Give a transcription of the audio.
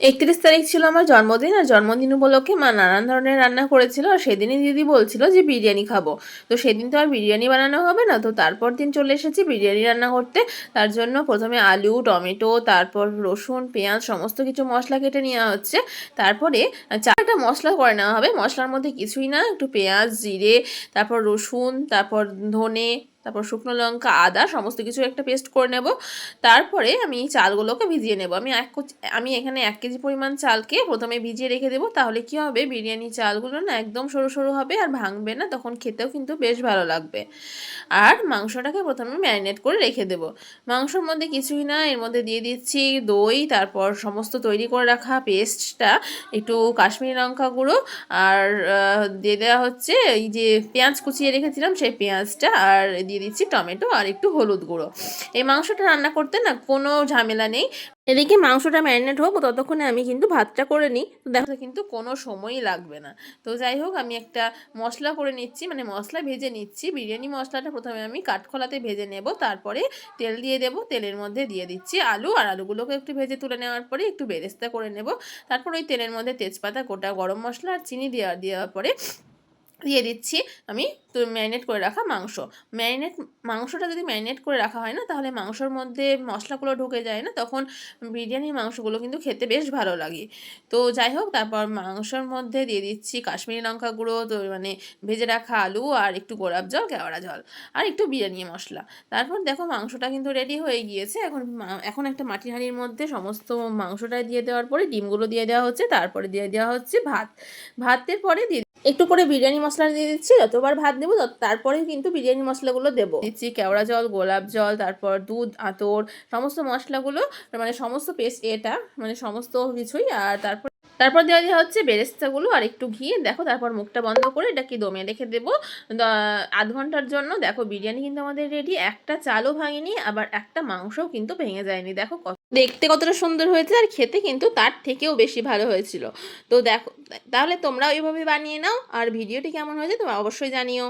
31 তারিখ ছিল আমার জন্মদিন, আর জন্মদিন উপলক্ষে মা নানান ধরনের রান্না করেছিল। আর সেদিনই দিদি বলছিল যে বিরিয়ানি খাবো। তো সেদিন তো আর বিরিয়ানি বানানো হবে না, তো তারপর দিন চলে এসেছি বিরিয়ানি রান্না করতে। তার জন্য প্রথমে আলু, টমেটো, তারপর রসুন, পেঁয়াজ সমস্ত কিছু মশলা কেটে নেওয়া হচ্ছে। তারপরে চারটা মশলা করে নেওয়া হবে। মশলার মধ্যে কিছুই না, একটু পেঁয়াজ, জিরে, তারপর রসুন, তারপর ধনে, তারপর শুকনো লঙ্কা, আদা সমস্ত কিছু একটা পেস্ট করে নেব। তারপরে আমি চালগুলোকে ভিজিয়ে নেব। আমি এখানে 1 কেজি পরিমাণ চালকে প্রথমে ভিজিয়ে রেখে দেবো। তাহলে কি হবে, বিরিয়ানি চালগুলো না একদম সরু সরু হবে আর ভাঙবে না, তখন খেতেও কিন্তু বেশ ভালো লাগবে। আর মাংসটাকে প্রথমে ম্যারিনেট করে রেখে দেব। মাংসর মধ্যে কিছুই না, এর মধ্যে দিয়ে দিচ্ছি দই, তারপর সমস্ত তৈরি করে রাখা পেস্টটা, একটু কাশ্মীরি লঙ্কা গুঁড়ো, আর দিয়ে দেওয়া হচ্ছে এই যে পেঁয়াজ কুচিয়ে রেখেছিলাম সেই পেঁয়াজটা, আর দিয়ে দিচ্ছি টমেটো আর একটু হলুদ গুঁড়ো। এই মাংসটা রান্না করতে না কোনো ঝামেলা নেই। এদিকে মাংসটা ম্যারিনেট হোক, ততক্ষণে আমি কিন্তু ভাতটা করে নিই। তো দেখো কিন্তু কোনো সময়ই লাগবে না। তো যাই হোক, আমি একটা মশলা করে নিচ্ছি, মানে মশলা ভেজে নিচ্ছি। বিরিয়ানি মশলাটা প্রথমে আমি কাঠখোলাতে ভেজে নেব, তারপরে তেল দিয়ে দেব। তেলের মধ্যে দিয়ে দিচ্ছি আলু, আর আলুগুলোকে একটু ভেজে তুলে নেওয়ার পরে একটু বেরেস্তা করে নেব। তারপর ওই তেলের মধ্যে তেজপাতা, গোটা গরম মশলা আর চিনি দেওয়ার পরে দিয়ে দিচ্ছি আমি তো ম্যারিনেট করে রাখা মাংস। মাংসটা যদি ম্যারিনেট করে রাখা হয় না, তাহলে মাংসর মধ্যে মশলাগুলো ঢুকে যায় না, তখন বিরিয়ানির মাংসগুলো কিন্তু খেতে বেশ ভালো লাগে। তো যাই হোক, তারপর মাংসর মধ্যে দিয়ে দিচ্ছি কাশ্মীরি লঙ্কা গুঁড়ো, তো মানে ভেজে রাখা আলু, আর একটু গোলাপ জল, কেওড়া জল, আর একটু বিরিয়ানি মশলা। তারপর দেখো মাংসটা কিন্তু রেডি হয়ে গিয়েছে। এখন একটা মাটির হাঁড়ির মধ্যে সমস্ত মাংসটা দিয়ে দেওয়ার পরে ডিমগুলো দিয়ে দেওয়া হচ্ছে, তারপরে দিয়ে দেওয়া হচ্ছে ভাতের পরে দিয়ে একটু করে বিরিয়ানি মশলা দিয়ে দিচ্ছি। যতবার ভাত দেবো তারপরেই কিন্তু বিরিয়ানি মশলাগুলো দেবো। দিচ্ছি কেওড়া জল, গোলাপ জল, তারপর দুধ, আতর, সমস্ত মশলাগুলো, মানে সমস্ত পেস্ট মানে সমস্ত কিছুই। আর তারপর দেওয়া হচ্ছে বেরেস্তাগুলো আর একটু ঘি। দেখো, তারপর মুখটা বন্ধ করে এটাকে দমে রেখে দেবো 0.5 ঘন্টার জন্য। দেখো বিরিয়ানি কিন্তু আমাদের রেডি। একটা চালও ভাঙেনি, আবার একটা মাংসও কিন্তু ভেঙে যায়নি। দেখো দেখতে কতটা সুন্দর হয়েছে, আর খেতে কিন্তু তার থেকেও বেশি ভালো হয়েছিল। তো দেখো, তাহলে তোমরা ওইভাবে বানিয়ে নাও। আর ভিডিওটি কেমন হয়েছে তোমরা অবশ্যই জানিও।